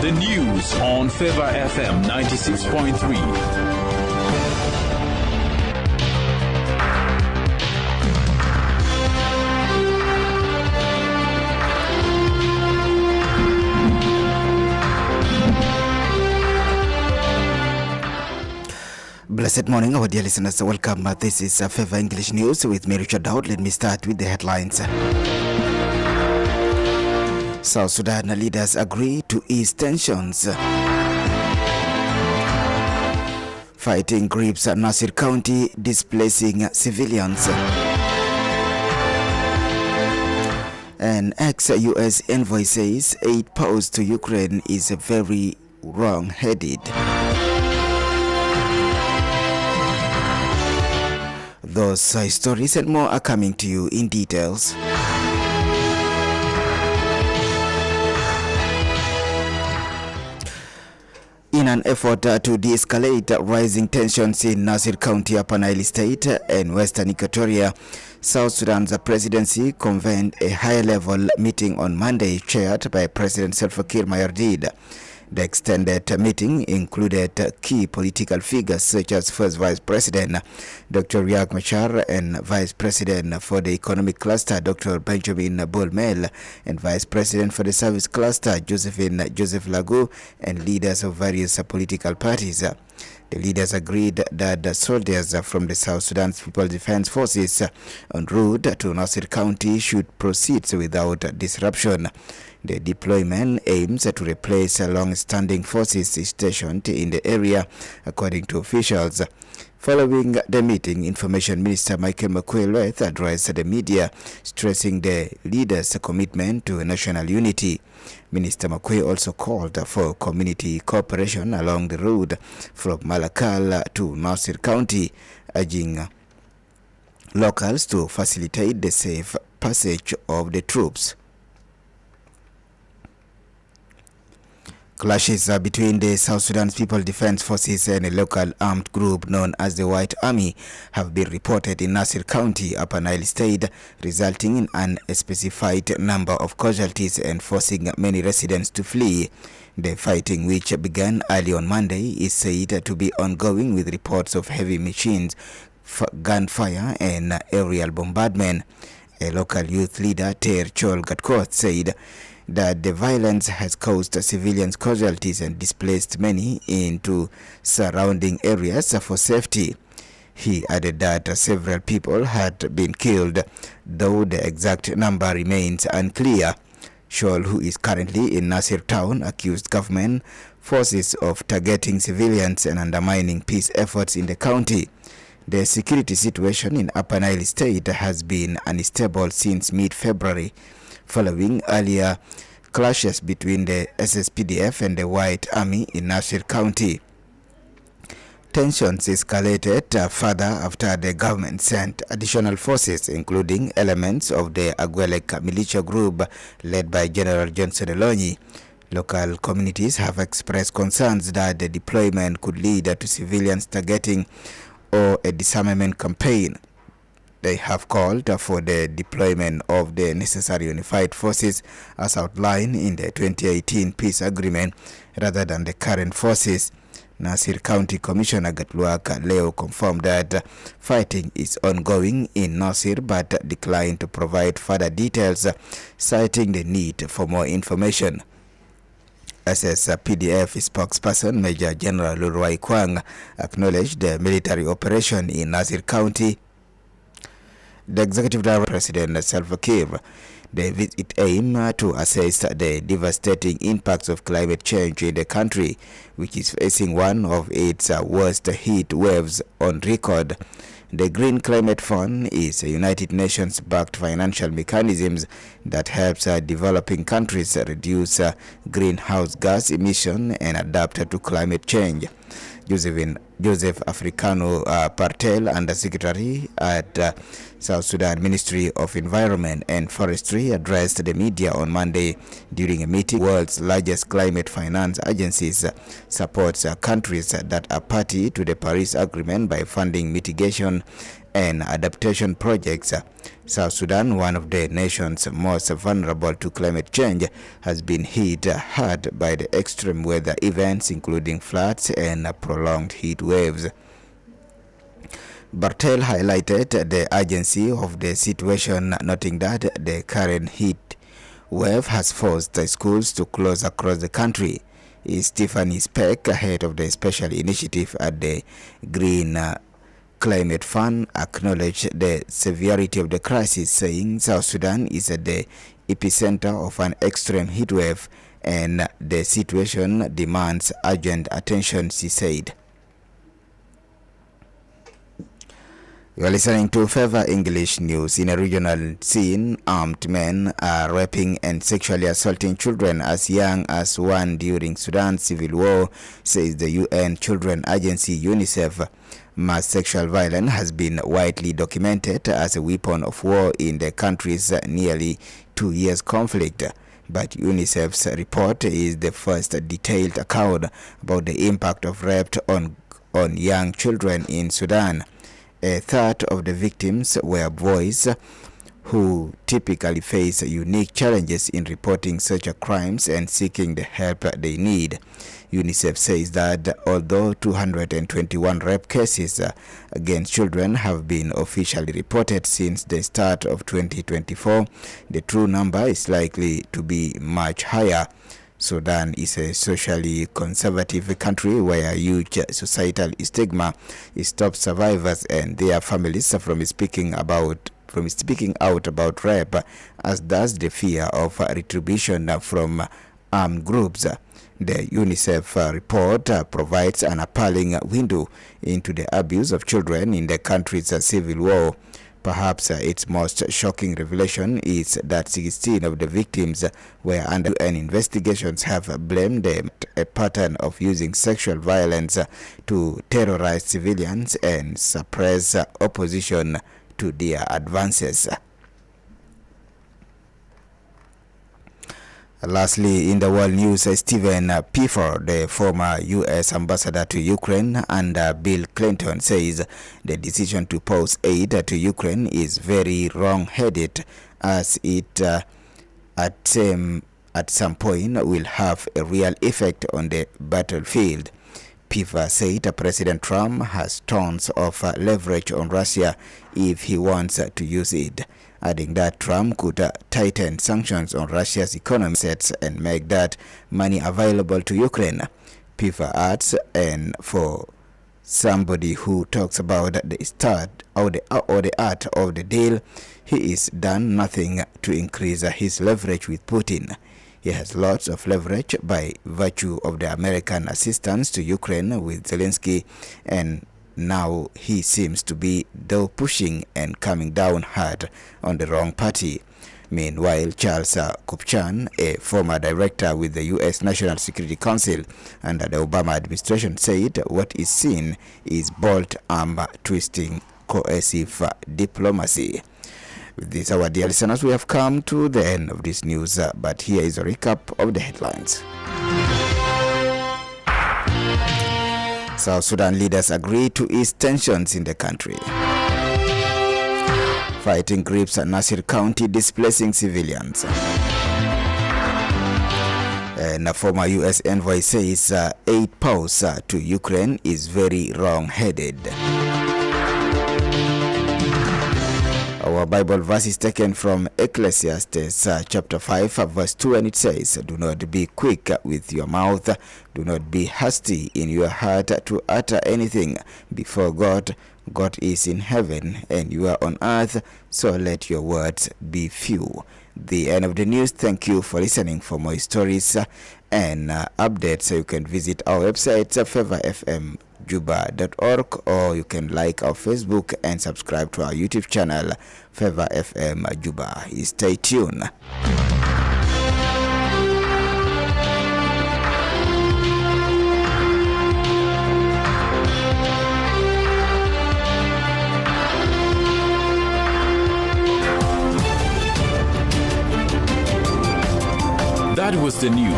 The news on Favour FM 96.3. Blessed morning, our dear listeners. Welcome. This is Favour English News with me, Richard Dowd. Let me start with the headlines. South Sudan leaders agree to ease tensions. Fighting grips at Nasir County, displacing civilians. An ex-US envoy says aid posed to Ukraine is very wrong-headed. Those stories and more are coming to you in details. In an effort to de-escalate rising tensions in Nasir County, Upper Nile State and Western Equatoria, South Sudan's presidency convened a high-level meeting on Monday chaired by President Salva Kiir Mayardid. The extended meeting included key political figures such as First Vice President Dr. Riek Machar and Vice President for the Economic Cluster Dr. Benjamin Bolmel and Vice President for the Service Cluster Joseph Lagu and leaders of various political parties. The leaders agreed that the soldiers from the South Sudan People's Defense Forces en route to Nasir County should proceed without disruption. The deployment aims to replace long-standing forces stationed in the area, according to officials. Following the meeting, Information Minister Michael McQuilweth addressed the media, stressing the leaders' commitment to national unity. Minister McQuay also called for community cooperation along the road from Malakal to Nasir County, urging locals to facilitate the safe passage of the troops. Clashes between the South Sudan People's Defense Forces and a local armed group known as the White Army have been reported in Nasir County, Upper Nile State, resulting in an unspecified number of casualties and forcing many residents to flee. The fighting, which began early on Monday, is said to be ongoing with reports of heavy machines, gunfire and aerial bombardment. A local youth leader, Ter Chol Gatkot, said that the violence has caused civilian casualties and displaced many into surrounding areas for safety. He added that several people had been killed, though the exact number remains unclear. Scholl, who is currently in Nasir town, accused government forces of targeting civilians and undermining peace efforts in the county. The security situation in Upper Nile State has been unstable since mid-February, following earlier clashes between the SSPDF and the White Army in Nasir County. Tensions escalated further after the government sent additional forces, including elements of the Agwelek militia group led by General Johnson Elonyi. Local communities have expressed concerns that the deployment could lead to civilians targeting or a disarmament campaign. They have called for the deployment of the necessary unified forces as outlined in the 2018 peace agreement rather than the current forces. Nasir County Commissioner Gatluak Leo confirmed that fighting is ongoing in Nasir but declined to provide further details, citing the need for more information. SSPDF spokesperson Major General Lurwai Kwang acknowledged the military operation in Nasir County. The Executive Director, President Salva Kiir, the visit aim to assess the devastating impacts of climate change in the country, which is facing one of its worst heat waves on record. The Green Climate Fund is a United Nations-backed financial mechanism that helps developing countries reduce greenhouse gas emission and adapt to clymate change. Josephine Joseph Africano Partel, Undersecretary at South Sudan Ministry of Environment and Forestry, addressed the media on Monday during a meeting. World's largest climate finance agencies supports countries that are party to the Paris Agreement by funding mitigation and adaptation projects. South Sudan, one of the nations most vulnerable to climate change, has been hit hard by the extreme weather events, including floods and prolonged heat waves. Bartel highlighted the urgency of the situation, noting that the current heat wave has forced the schools to close across the country. Stephanie Speck, head of the special initiative at the Green Climate Fund, acknowledged the severity of the crisis, saying South Sudan is at the epicenter of an extreme heat wave and the situation demands urgent attention, she said. You are listening to Favour English News. In a regional scene, armed men are raping and sexually assaulting children as young as one during Sudan's civil war, says the UN Children Agency UNICEF. Mass sexual violence has been widely documented as a weapon of war in the country's nearly 2 years conflict. But UNICEF's report is the first detailed account about the impact of rape on young children in Sudan. A third of the victims were boys who typically face unique challenges in reporting such crimes and seeking the help they need. UNICEF says that although 221 rape cases against children have been officially reported since the start of 2024, the true number is likely to be much higher. Sudan is a socially conservative country where huge societal stigma stops survivors and their families from speaking out about rape, as does the fear of retribution from armed groups. The UNICEF report provides an appalling window into the abuse of children in the country's civil war. Perhaps its most shocking revelation is that 16 of the victims were under UN investigations have blamed them a pattern of using sexual violence to terrorize civilians and suppress opposition to their advances. Lastly, in the world news, Stephen Piffer, the former U.S. ambassador to Ukraine under Bill Clinton, says the decision to pause aid to Ukraine is very wrong-headed, as it at some point will have a real effect on the battlefield. Piffer said President Trump has tons of leverage on Russia if he wants to use it, adding that Trump could tighten sanctions on Russia's economy sets and make that money available to Ukraine. Piffer adds, and for somebody who talks about the start or the art of the deal, he is done nothing to increase his leverage with Putin. He has lots of leverage by virtue of the American assistance to Ukraine with Zelensky, and now he seems to be though pushing and coming down hard on the wrong party. Meanwhile, Charles Kupchan, a former director with the U.S. National Security Council under the Obama administration, said what is seen is bold arm twisting coercive diplomacy. With this, our dear listeners, we have come to the end of this news, but here is a recap of the headlines. South Sudan leaders agree to ease tensions in the country. Fighting grips at Nasir County, displacing civilians. And a former U.S. envoy says aid pause to Ukraine is very wrong-headed. Our Bible verse is taken from Ecclesiastes chapter 5 verse 2, and it says, "Do not be quick with your mouth, do not be hasty in your heart to utter anything before God. God is in heaven and you are on earth, so let your words be few." The end of the news. Thank you for listening. For more stories and updates, you can visit our website, favourfmjuba.org, or you can like our Facebook and subscribe to our YouTube channel, Favour FM Juba. Stay tuned. the news.